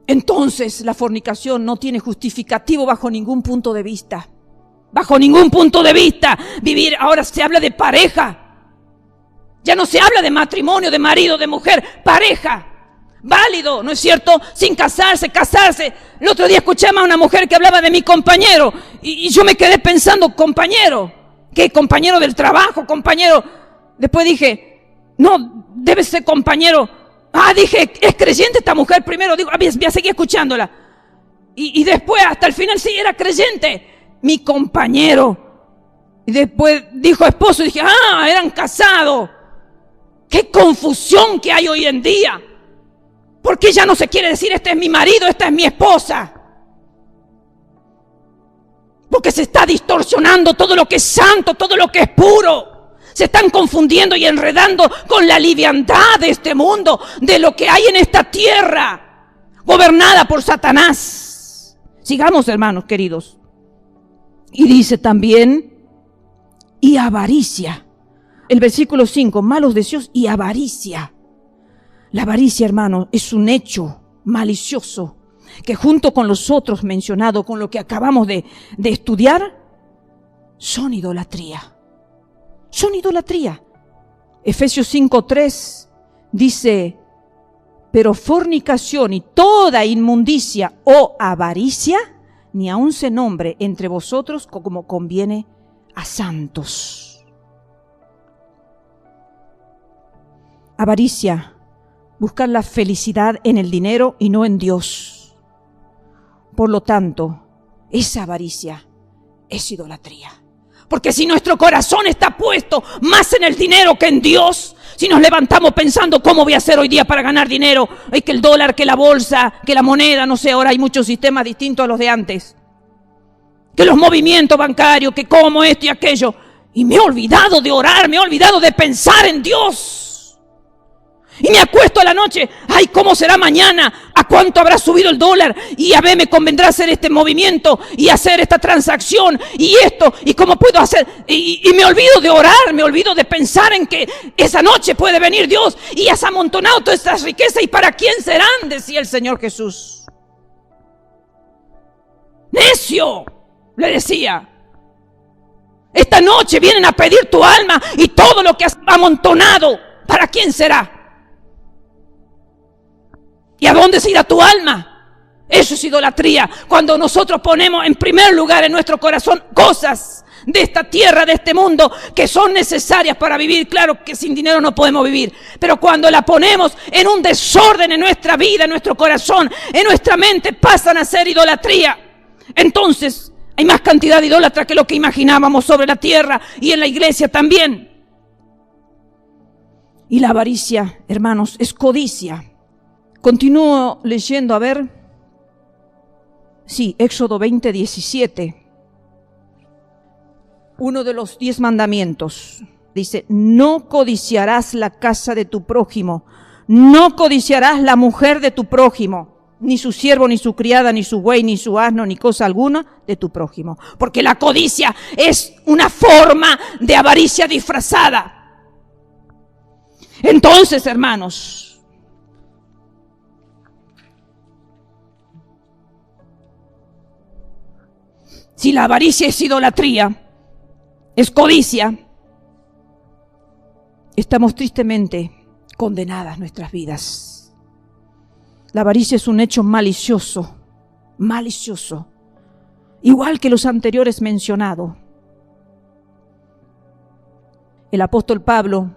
Entonces la fornicación no tiene justificativo bajo ningún punto de vista. Bajo ningún punto de vista. Vivir, ahora se habla de pareja. Ya no se habla de matrimonio, de marido, de mujer. Pareja. Válido, ¿no es cierto? Sin casarse. El otro día escuché a una mujer que hablaba de mi compañero. Y yo me quedé pensando, compañero. ¿Qué? Compañero del trabajo, compañero. Después dije, no, debe ser compañero. Dije, es creyente esta mujer primero. Digo, voy a seguir escuchándola. Y después, hasta el final, sí, era creyente. Mi compañero. Y después dijo esposo y dije, eran casados. Qué confusión que hay hoy en día. ¿Por qué ya no se quiere decir este es mi marido, esta es mi esposa? Porque se está distorsionando todo lo que es santo, todo lo que es puro. Se están confundiendo y enredando con la liviandad de este mundo, de lo que hay en esta tierra, gobernada por Satanás. Sigamos, hermanos queridos. Y dice también, y avaricia. El versículo 5, malos deseos y avaricia. La avaricia, hermano, es un hecho malicioso que junto con los otros mencionados, con lo que acabamos de estudiar, son idolatría. Son idolatría. Efesios 5:3 dice, pero fornicación y toda inmundicia o avaricia, ni aun se nombre entre vosotros como conviene a santos. Avaricia, buscar la felicidad en el dinero y no en Dios. Por lo tanto, esa avaricia es idolatría. Porque si nuestro corazón está puesto más en el dinero que en Dios, si nos levantamos pensando cómo voy a hacer hoy día para ganar dinero, que el dólar, que la bolsa, que la moneda, no sé, ahora hay muchos sistemas distintos a los de antes, que los movimientos bancarios, que como esto y aquello, y me he olvidado de orar, me he olvidado de pensar en Dios. Y me acuesto a la noche, ¿cómo será mañana? ¿A cuánto habrá subido el dólar? Y a ver, me convendrá hacer este movimiento y hacer esta transacción y esto, y cómo puedo hacer. Y me olvido de orar, me olvido de pensar en que esa noche puede venir Dios y has amontonado todas estas riquezas. ¿Y para quién serán? Decía el Señor Jesús. Necio, le decía. Esta noche vienen a pedir tu alma y todo lo que has amontonado, ¿para quién será? ¿Y a dónde se irá tu alma? Eso es idolatría. Cuando nosotros ponemos en primer lugar en nuestro corazón cosas de esta tierra, de este mundo, que son necesarias para vivir. Claro que sin dinero no podemos vivir, pero cuando la ponemos en un desorden en nuestra vida, en nuestro corazón, en nuestra mente, pasan a ser idolatría. Entonces hay más cantidad de idólatras que lo que imaginábamos sobre la tierra y en la iglesia también. Y la avaricia, hermanos, es codicia. Continúo leyendo, a ver. Sí, Éxodo 20:17. Uno de los 10 mandamientos. Dice, no codiciarás la casa de tu prójimo. No codiciarás la mujer de tu prójimo. Ni su siervo, ni su criada, ni su buey, ni su asno, ni cosa alguna de tu prójimo. Porque la codicia es una forma de avaricia disfrazada. Entonces, hermanos, si la avaricia es idolatría, es codicia, estamos tristemente condenadas nuestras vidas. La avaricia es un hecho malicioso, igual que los anteriores mencionados. El apóstol Pablo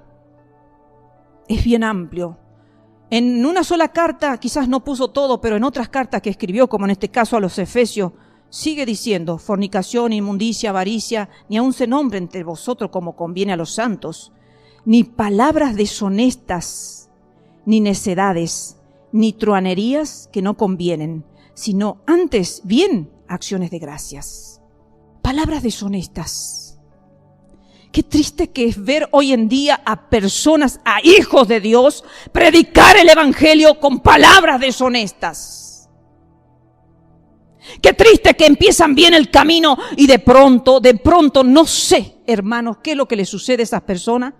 es bien amplio. En una sola carta, quizás no puso todo, pero en otras cartas que escribió, como en este caso a los Efesios, sigue diciendo, fornicación, inmundicia, avaricia, ni aun se nombre entre vosotros como conviene a los santos, ni palabras deshonestas, ni necedades, ni truanerías que no convienen, sino antes bien acciones de gracias. Palabras deshonestas. Qué triste que es ver hoy en día a personas, a hijos de Dios, predicar el evangelio con palabras deshonestas. Qué triste que empiezan bien el camino y de pronto, no sé, hermanos, qué es lo que les sucede a esas personas.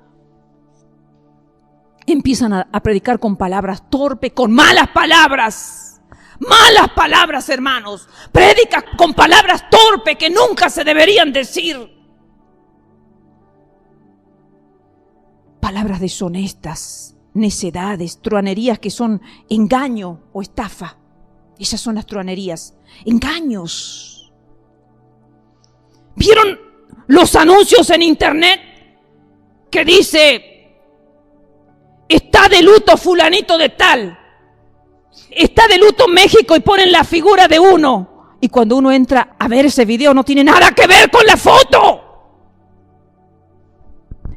Empiezan a predicar con palabras torpes, con malas palabras. Malas palabras, hermanos. Predica con palabras torpes que nunca se deberían decir. Palabras deshonestas, necedades, truanerías que son engaño o estafa. Esas son las truanerías. Engaños. ¿Vieron los anuncios en internet que dice... está de luto fulanito de tal, está de luto México y ponen la figura de uno? Y cuando uno entra a ver ese video no tiene nada que ver con la foto.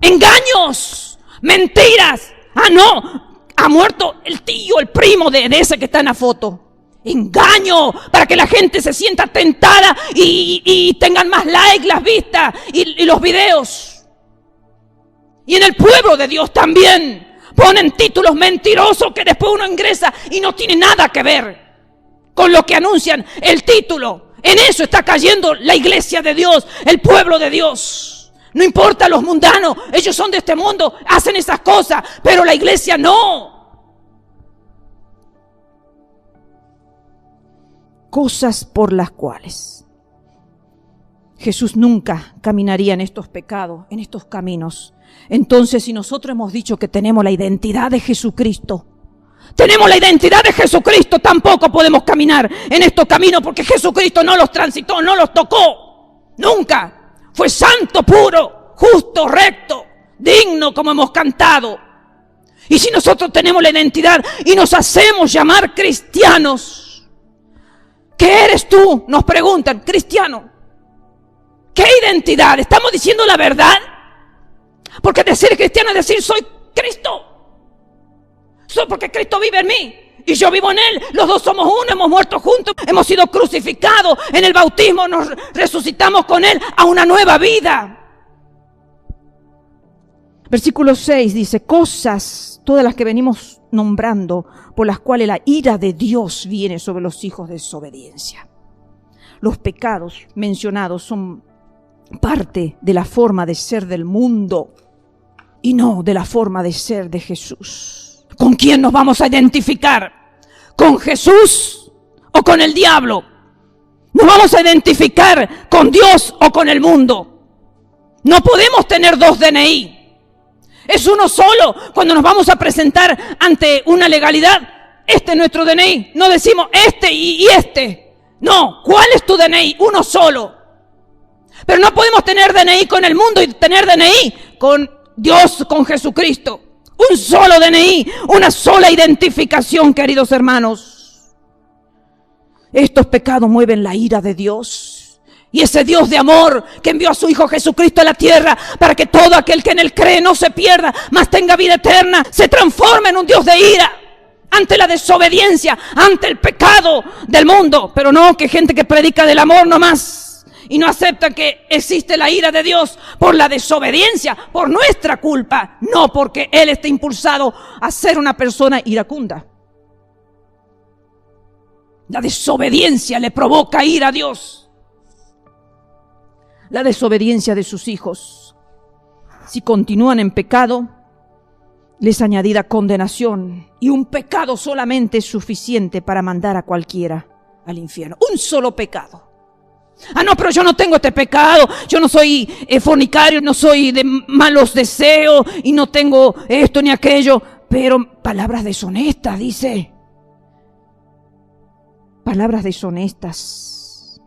Engaños, mentiras. No, ha muerto el tío, el primo de ese que está en la foto. Engaño para que la gente se sienta tentada y tengan más likes, las vistas y los videos. Y en el pueblo de Dios también ponen títulos mentirosos que después uno ingresa y no tiene nada que ver con lo que anuncian el título. En eso está cayendo la iglesia de Dios, el pueblo de Dios. No importa los mundanos, ellos son de este mundo, hacen esas cosas, pero la iglesia no. Cosas por las cuales Jesús nunca caminaría en estos pecados, en estos caminos. Entonces, si nosotros hemos dicho que tenemos la identidad de Jesucristo, tampoco podemos caminar en estos caminos porque Jesucristo no los transitó, no los tocó. Nunca. Fue santo, puro, justo, recto, digno, como hemos cantado. Y si nosotros tenemos la identidad y nos hacemos llamar cristianos, ¿qué eres tú? Nos preguntan, cristiano. ¿Qué identidad? ¿Estamos diciendo la verdad? Porque decir cristiano es decir soy Cristo. Soy porque Cristo vive en mí y yo vivo en Él. Los dos somos uno, hemos muerto juntos, hemos sido crucificados. En el bautismo nos resucitamos con Él a una nueva vida. Versículo 6 dice, cosas, todas las que venimos nombrando, por las cuales la ira de Dios viene sobre los hijos de desobediencia. Los pecados mencionados son parte de la forma de ser del mundo y no de la forma de ser de Jesús. ¿Con quién nos vamos a identificar? ¿Con Jesús o con el diablo? ¿Nos vamos a identificar con Dios o con el mundo? No podemos tener dos DNI. Es uno solo. Cuando nos vamos a presentar ante una legalidad, este es nuestro DNI. No decimos este y este. No, ¿cuál es tu DNI? Uno solo. Pero no podemos tener DNI con el mundo y tener DNI con Dios, con Jesucristo. Un solo DNI, una sola identificación, queridos hermanos. Estos pecados mueven la ira de Dios. Y ese Dios de amor que envió a su Hijo Jesucristo a la tierra para que todo aquel que en él cree no se pierda, mas tenga vida eterna, se transforme en un Dios de ira ante la desobediencia, ante el pecado del mundo. Pero no que gente que predica del amor nomás y no acepta que existe la ira de Dios por la desobediencia, por nuestra culpa, no porque Él esté impulsado a ser una persona iracunda. La desobediencia le provoca ira a Dios. La desobediencia de sus hijos, si continúan en pecado, les añadida condenación, y un pecado solamente es suficiente para mandar a cualquiera al infierno. Un solo pecado. Ah, no, pero yo no tengo este pecado, yo no soy fornicario, no soy de malos deseos y no tengo esto ni aquello. Pero palabras deshonestas, dice. Palabras deshonestas.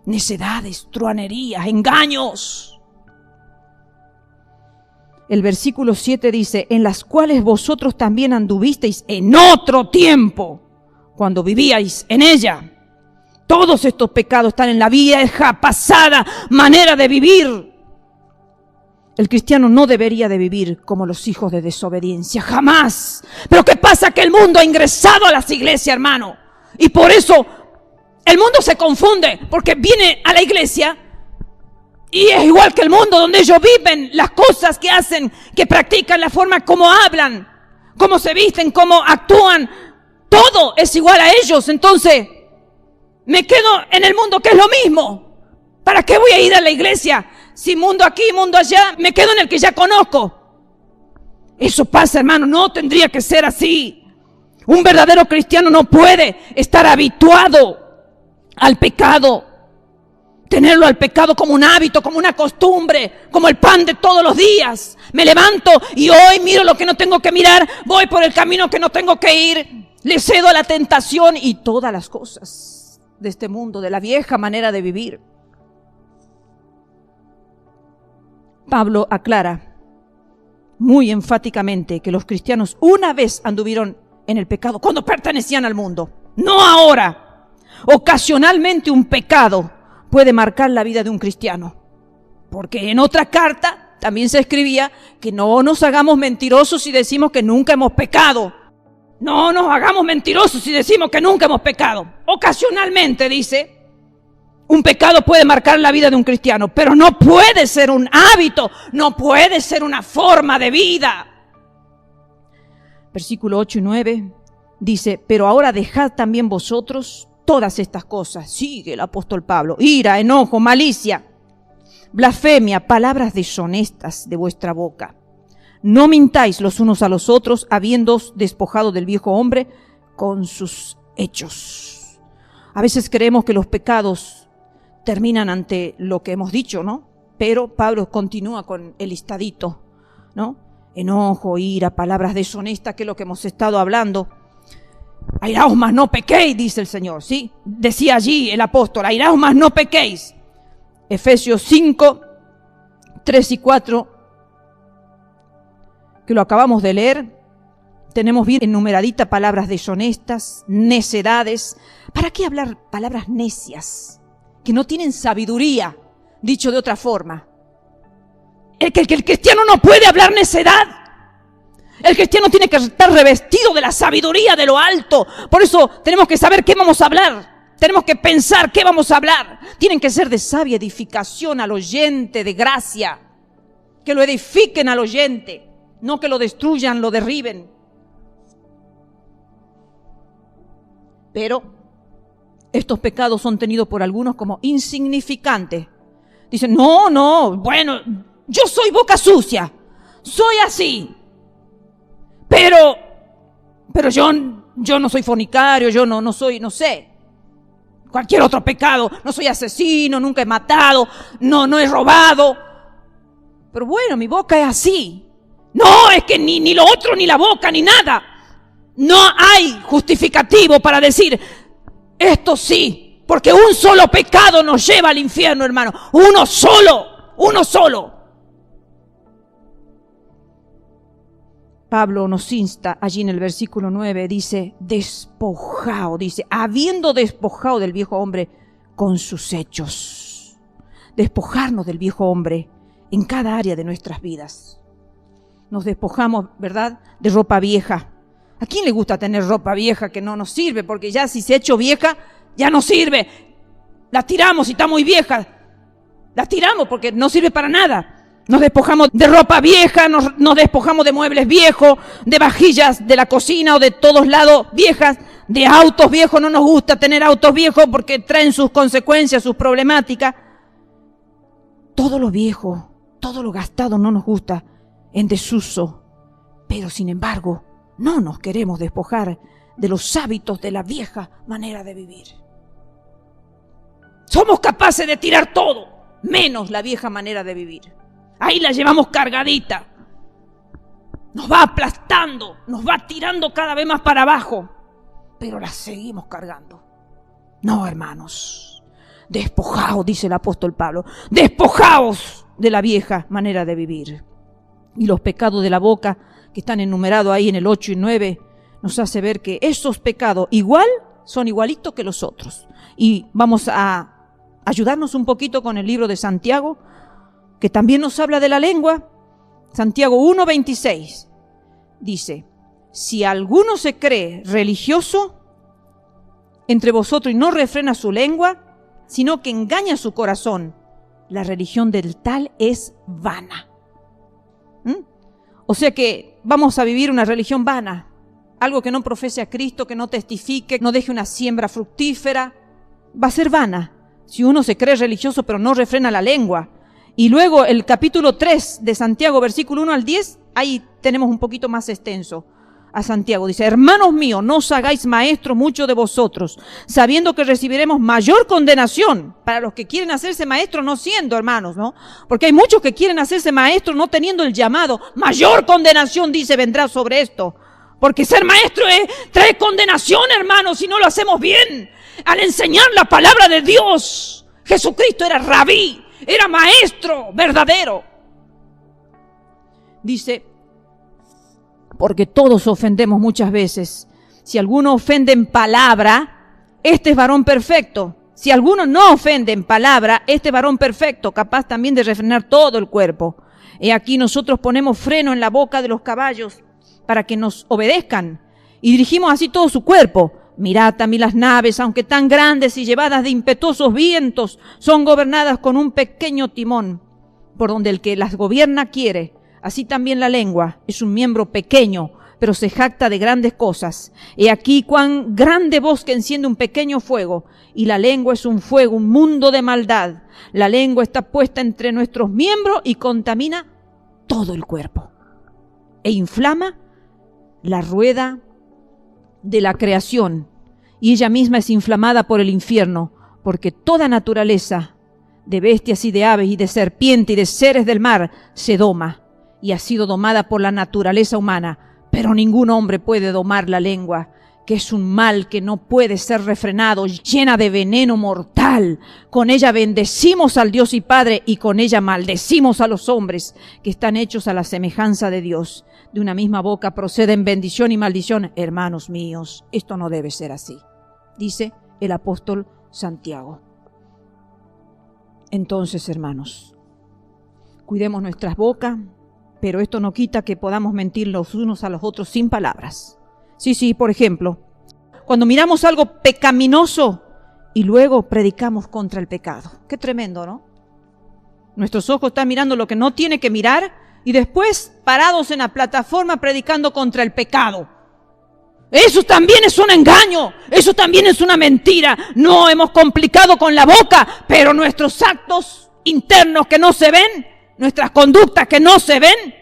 Necedades, truanerías, engaños. El versículo 7 dice, en las cuales vosotros también anduvisteis en otro tiempo, cuando vivíais en ella. Todos estos pecados están en la vieja, pasada manera de vivir. El cristiano no debería de vivir como los hijos de desobediencia, jamás. Pero ¿qué pasa? Que el mundo ha ingresado a las iglesias, hermano. Y por eso el mundo se confunde, porque viene a la iglesia y es igual que el mundo donde ellos viven, las cosas que hacen, que practican, la forma como hablan, cómo se visten, cómo actúan. Todo es igual a ellos. Entonces me quedo en el mundo, que es lo mismo. ¿Para qué voy a ir a la iglesia? Si mundo aquí, mundo allá, me quedo en el que ya conozco. Eso pasa, hermano, no tendría que ser así. Un verdadero cristiano no puede estar habituado al pecado. Tenerlo al pecado como un hábito, como una costumbre, como el pan de todos los días. Me levanto y hoy miro lo que no tengo que mirar, voy por el camino que no tengo que ir, le cedo a la tentación y todas las cosas de este mundo, de la vieja manera de vivir. Pablo aclara muy enfáticamente que los cristianos una vez anduvieron en el pecado cuando pertenecían al mundo, no ahora. Ocasionalmente un pecado puede marcar la vida de un cristiano, porque en otra carta también se escribía que no nos hagamos mentirosos si decimos que nunca hemos pecado. No nos hagamos mentirosos si decimos que nunca hemos pecado. Ocasionalmente, dice, un pecado puede marcar la vida de un cristiano, pero no puede ser un hábito, no puede ser una forma de vida. Versículo 8 y 9 dice, pero ahora dejad también vosotros todas estas cosas. Sigue el apóstol Pablo. Ira, enojo, malicia, blasfemia, palabras deshonestas de vuestra boca. No mintáis los unos a los otros, habiéndoos despojado del viejo hombre con sus hechos. A veces creemos que los pecados terminan ante lo que hemos dicho, ¿no? Pero Pablo continúa con el listadito, ¿no? Enojo, ira, palabras deshonestas, que es lo que hemos estado hablando. Airaos, mas no pequéis, dice el Señor, ¿sí? Decía allí el apóstol, airaos, mas no pequéis. Efesios 5, 3 y 4, que lo acabamos de leer, tenemos bien enumeradita palabras deshonestas, necedades. ¿Para qué hablar palabras necias que no tienen sabiduría? Dicho de otra forma, el cristiano no puede hablar necedad. El cristiano tiene que estar revestido de la sabiduría de lo alto. Por eso tenemos que saber qué vamos a hablar. Tenemos que pensar qué vamos a hablar. Tienen que ser de sabia edificación al oyente, de gracia. Que lo edifiquen al oyente, no que lo destruyan, lo derriben. Pero estos pecados son tenidos por algunos como insignificantes. Dicen, no, bueno, yo soy boca sucia, soy así. Pero yo no soy fornicario, yo no soy, no sé, cualquier otro pecado. No soy asesino, nunca he matado, no he robado. Pero bueno, mi boca es así. No, es que ni lo otro, ni la boca, ni nada. No hay justificativo para decir, esto sí, porque un solo pecado nos lleva al infierno, hermano. Uno solo. Pablo nos insta allí en el versículo 9, dice, despojado, dice, habiendo despojado del viejo hombre con sus hechos. Despojarnos del viejo hombre en cada área de nuestras vidas. Nos despojamos, ¿verdad?, de ropa vieja. ¿A quién le gusta tener ropa vieja que no nos sirve? Porque ya si se ha hecho vieja, ya no sirve. La tiramos y está muy vieja. La tiramos porque no sirve para nada. Nos despojamos de ropa vieja, nos despojamos de muebles viejos, de vajillas de la cocina o de todos lados viejas, de autos viejos. No nos gusta tener autos viejos porque traen sus consecuencias, sus problemáticas. Todo lo viejo, todo lo gastado no nos gusta, en desuso. Pero sin embargo, no nos queremos despojar de los hábitos de la vieja manera de vivir. Somos capaces de tirar todo, menos la vieja manera de vivir. Ahí la llevamos cargadita. Nos va aplastando, nos va tirando cada vez más para abajo, pero la seguimos cargando. No, hermanos, despojaos, dice el apóstol Pablo, despojaos de la vieja manera de vivir. Y los pecados de la boca, que están enumerados ahí en el 8 y 9, nos hace ver que esos pecados son igualitos que los otros. Y vamos a ayudarnos un poquito con el libro de Santiago, que también nos habla de la lengua. Santiago 1:26 dice, si alguno se cree religioso entre vosotros y no refrena su lengua, sino que engaña su corazón, la religión del tal es vana. O sea que vamos a vivir una religión vana, algo que no profese a Cristo, que no testifique, no deje una siembra fructífera, va a ser vana si uno se cree religioso pero no refrena la lengua. Y luego el capítulo 3 de Santiago, versículo 1 al 10, ahí tenemos un poquito más extenso a Santiago. Dice, hermanos míos, no os hagáis maestros muchos de vosotros, sabiendo que recibiremos mayor condenación. Para los que quieren hacerse maestros no siendo, hermanos, ¿no? Porque hay muchos que quieren hacerse maestros no teniendo el llamado. Mayor condenación, dice, vendrá sobre esto. Porque ser maestro trae condenación, hermanos, si no lo hacemos bien. Al enseñar la palabra de Dios, Jesucristo era rabí. Era maestro verdadero. Dice, porque todos ofendemos muchas veces. Si alguno ofende en palabra, este es varón perfecto. Si alguno no ofende en palabra, este varón perfecto, capaz también de refrenar todo el cuerpo. He aquí nosotros ponemos freno en la boca de los caballos para que nos obedezcan y dirigimos así todo su cuerpo. Mirad también las naves, aunque tan grandes y llevadas de impetuosos vientos, son gobernadas con un pequeño timón, por donde el que las gobierna quiere. Así también la lengua es un miembro pequeño, pero se jacta de grandes cosas. He aquí cuán grande bosque enciende un pequeño fuego, y la lengua es un fuego, un mundo de maldad. La lengua está puesta entre nuestros miembros y contamina todo el cuerpo, e inflama la rueda de la creación, y ella misma es inflamada por el infierno, porque toda naturaleza de bestias y de aves y de serpientes y de seres del mar se doma, y ha sido domada por la naturaleza humana, pero ningún hombre puede domar la lengua, que es un mal que no puede ser refrenado, llena de veneno mortal. Con ella bendecimos al Dios y Padre, y con ella maldecimos a los hombres que están hechos a la semejanza de Dios. De una misma boca proceden bendición y maldición. Hermanos míos, esto no debe ser así, dice el apóstol Santiago. Entonces, hermanos, cuidemos nuestras bocas, pero esto no quita que podamos mentir los unos a los otros sin palabras. Sí, por ejemplo, cuando miramos algo pecaminoso y luego predicamos contra el pecado. Qué tremendo, ¿no? Nuestros ojos están mirando lo que no tiene que mirar y después parados en la plataforma predicando contra el pecado. Eso también es un engaño, eso también es una mentira. No hemos complicado con la boca, pero nuestros actos internos que no se ven, nuestras conductas que no se ven,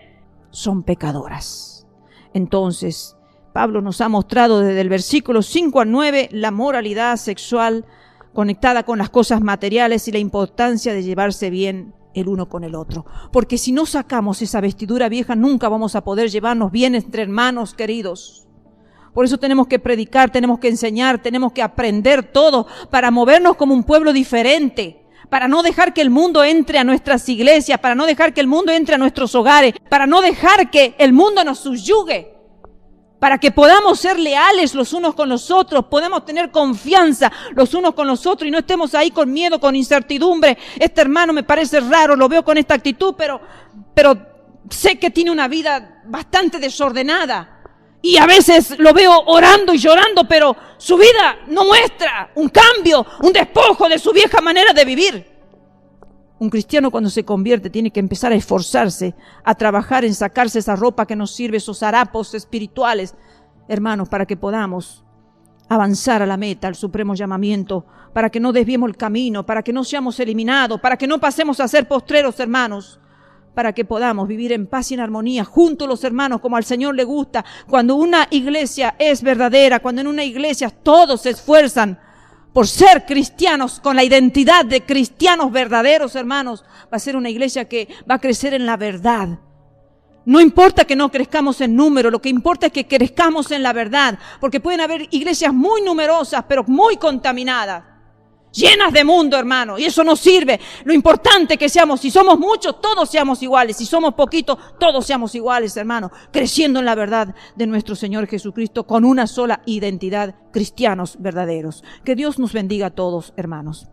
son pecadoras. Entonces, Pablo nos ha mostrado desde el versículo 5 al 9 la moralidad sexual conectada con las cosas materiales y la importancia de llevarse bien el uno con el otro. Porque si no sacamos esa vestidura vieja, nunca vamos a poder llevarnos bien entre hermanos queridos. Por eso tenemos que predicar, tenemos que enseñar, tenemos que aprender todo para movernos como un pueblo diferente, para no dejar que el mundo entre a nuestras iglesias, para no dejar que el mundo entre a nuestros hogares, para no dejar que el mundo nos subyugue, para que podamos ser leales los unos con los otros, podamos tener confianza los unos con los otros y no estemos ahí con miedo, con incertidumbre. Este hermano me parece raro, lo veo con esta actitud, pero sé que tiene una vida bastante desordenada. Y a veces lo veo orando y llorando, pero su vida no muestra un cambio, un despojo de su vieja manera de vivir. Un cristiano cuando se convierte tiene que empezar a esforzarse, a trabajar en sacarse esa ropa que nos sirve, esos harapos espirituales, hermanos, para que podamos avanzar a la meta, al supremo llamamiento, para que no desviemos el camino, para que no seamos eliminados, para que no pasemos a ser postreros, hermanos, para que podamos vivir en paz y en armonía juntos los hermanos como al Señor le gusta. Cuando una iglesia es verdadera, cuando en una iglesia todos se esfuerzan por ser cristianos con la identidad de cristianos verdaderos, hermanos, va a ser una iglesia que va a crecer en la verdad. No importa que no crezcamos en número, lo que importa es que crezcamos en la verdad, porque pueden haber iglesias muy numerosas, pero muy contaminadas, llenas de mundo, hermano, y eso no sirve. Lo importante es que seamos, si somos muchos, todos seamos iguales, si somos poquitos, todos seamos iguales, hermano, creciendo en la verdad de nuestro Señor Jesucristo, con una sola identidad, cristianos verdaderos. Que Dios nos bendiga a todos, hermanos.